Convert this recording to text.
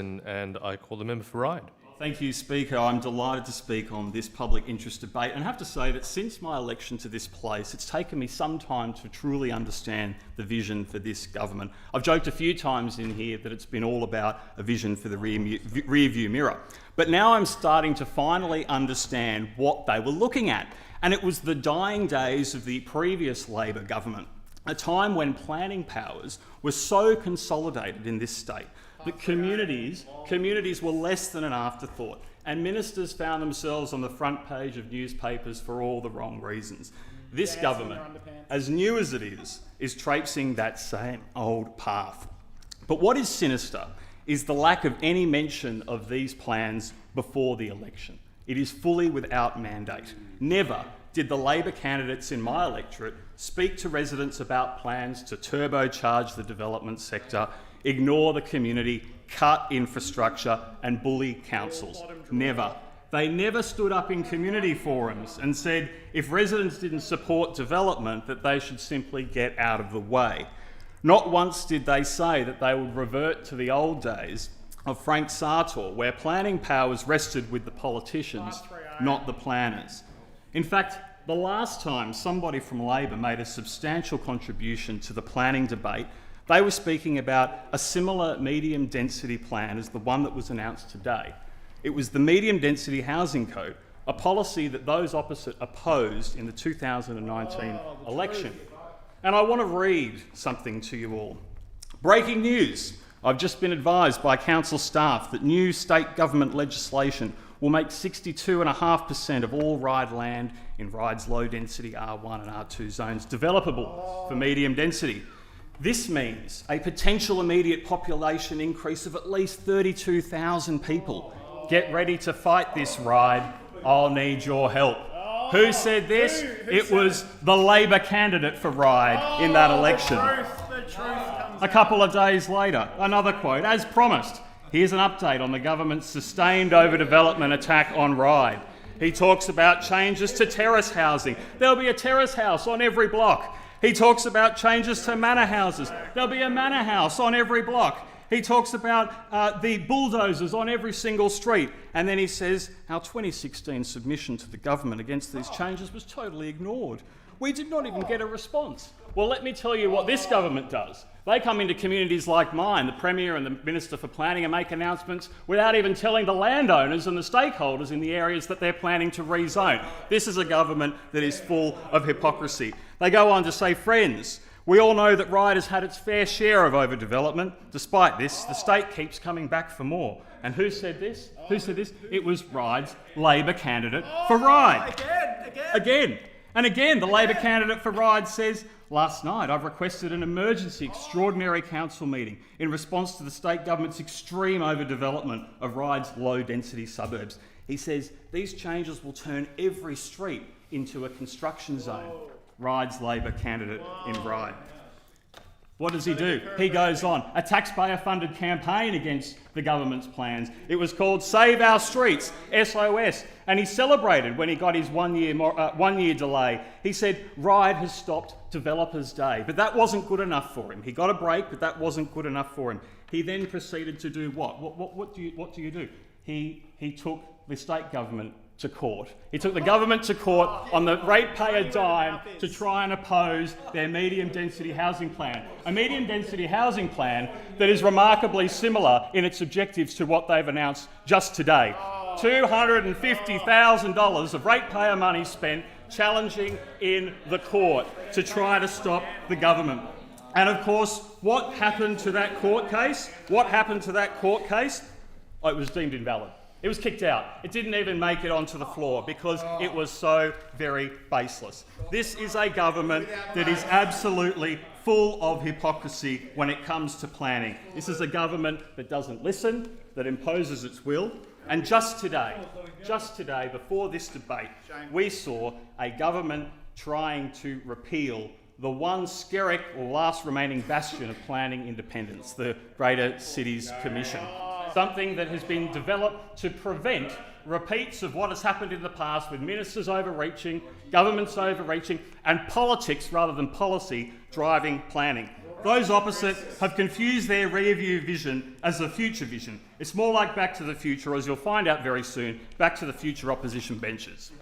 and I call the member for Ryde. Thank you, Speaker. I'm delighted to speak on this public interest debate, and I have to say that since my election to this place, it's taken me some time to truly understand the vision for this government. I've joked a few times in here that it's been all about a vision for the rear-view mirror, but now I'm starting to finally understand what they were looking at, and it was the dying days of the previous Labor government, a time when planning powers were so consolidated in this state that communities were less than an afterthought, and ministers found themselves on the front page of newspapers for all the wrong reasons. This government, as new as it is traipsing that same old path. But what is sinister is the lack of any mention of these plans before the election. It is fully without mandate. Never did the Labor candidates in my electorate speak to residents about plans to turbocharge the development sector, ignore the community, cut infrastructure and bully councils. Never. They never stood up in community forums and said if residents didn't support development that they should simply get out of the way. Not once did they say that they would revert to the old days of Frank Sartor, where planning powers rested with the politicians, not the planners. In fact, the last time somebody from Labor made a substantial contribution to the planning debate, they were speaking about a similar medium density plan as the one that was announced today. It was the Medium Density Housing Code, a policy that those opposite opposed in the 2019 election. And I want to read something to you all. Breaking news. I've just been advised by council staff that new state government legislation will make 62.5% of all Ryde land in Ryde's low density R1 and R2 zones developable for medium density. This means a potential immediate population increase of at least 32,000 people. Get ready to fight this, Ryde. I'll need your help. Who said this? It was the Labor candidate for Ryde in that election. A couple of days later, another quote. As promised, here's an update on the government's sustained overdevelopment attack on Ryde. He talks about changes to terrace housing. There'll be a terrace house on every block. He talks about changes to manor houses. There'll be a manor house on every block. He talks about the bulldozers on every single street. And then he says our 2016 submission to the government against these changes was totally ignored. We did not even get a response. Well, let me tell you what this government does. They come into communities like mine, the Premier and the Minister for Planning, and make announcements without even telling the landowners and the stakeholders in the areas that they're planning to rezone. This is a government that is full of hypocrisy. They go on to say, friends, we all know that Ryde has had its fair share of overdevelopment. Despite this, the state keeps coming back for more. And who said this? Who said this? It was Ryde's Labor candidate for Ryde. Again. And again, the Labor candidate for Ryde says, last night I've requested an emergency extraordinary council meeting in response to the state government's extreme overdevelopment of Ryde's low-density suburbs. He says these changes will turn every street into a construction zone. Ryde's Labor candidate in Ryde. What does he do? He goes on, a taxpayer-funded campaign against the government's plans. It was called Save Our Streets, SOS, and he celebrated when he got his one-year delay. He said, Ryde has stopped Developers' Day, but that wasn't good enough for him. He got a break, but that wasn't good enough for him. He then proceeded to do what? What do you do? He took the state government to court. He took the government to court on the ratepayer dime to try and oppose their medium density housing plan. A medium density housing plan that is remarkably similar in its objectives to what they've announced just today. $250,000 of ratepayer money spent challenging in the court to try to stop the government. And of course, what happened to that court case? Oh, it was deemed invalid. It was kicked out. It didn't even make it onto the floor because it was so very baseless. This is a government that is absolutely full of hypocrisy when it comes to planning. This is a government that doesn't listen, that imposes its will. And just today, before this debate, we saw a government trying to repeal the one skerrick or last remaining bastion of planning independence, the Greater Cities Commission. Something that has been developed to prevent repeats of what has happened in the past with ministers overreaching, governments overreaching, and politics rather than policy driving planning. Those opposite have confused their rear-view vision as a future vision. It's more like Back to the Future, or as you'll find out very soon, Back to the Future opposition benches.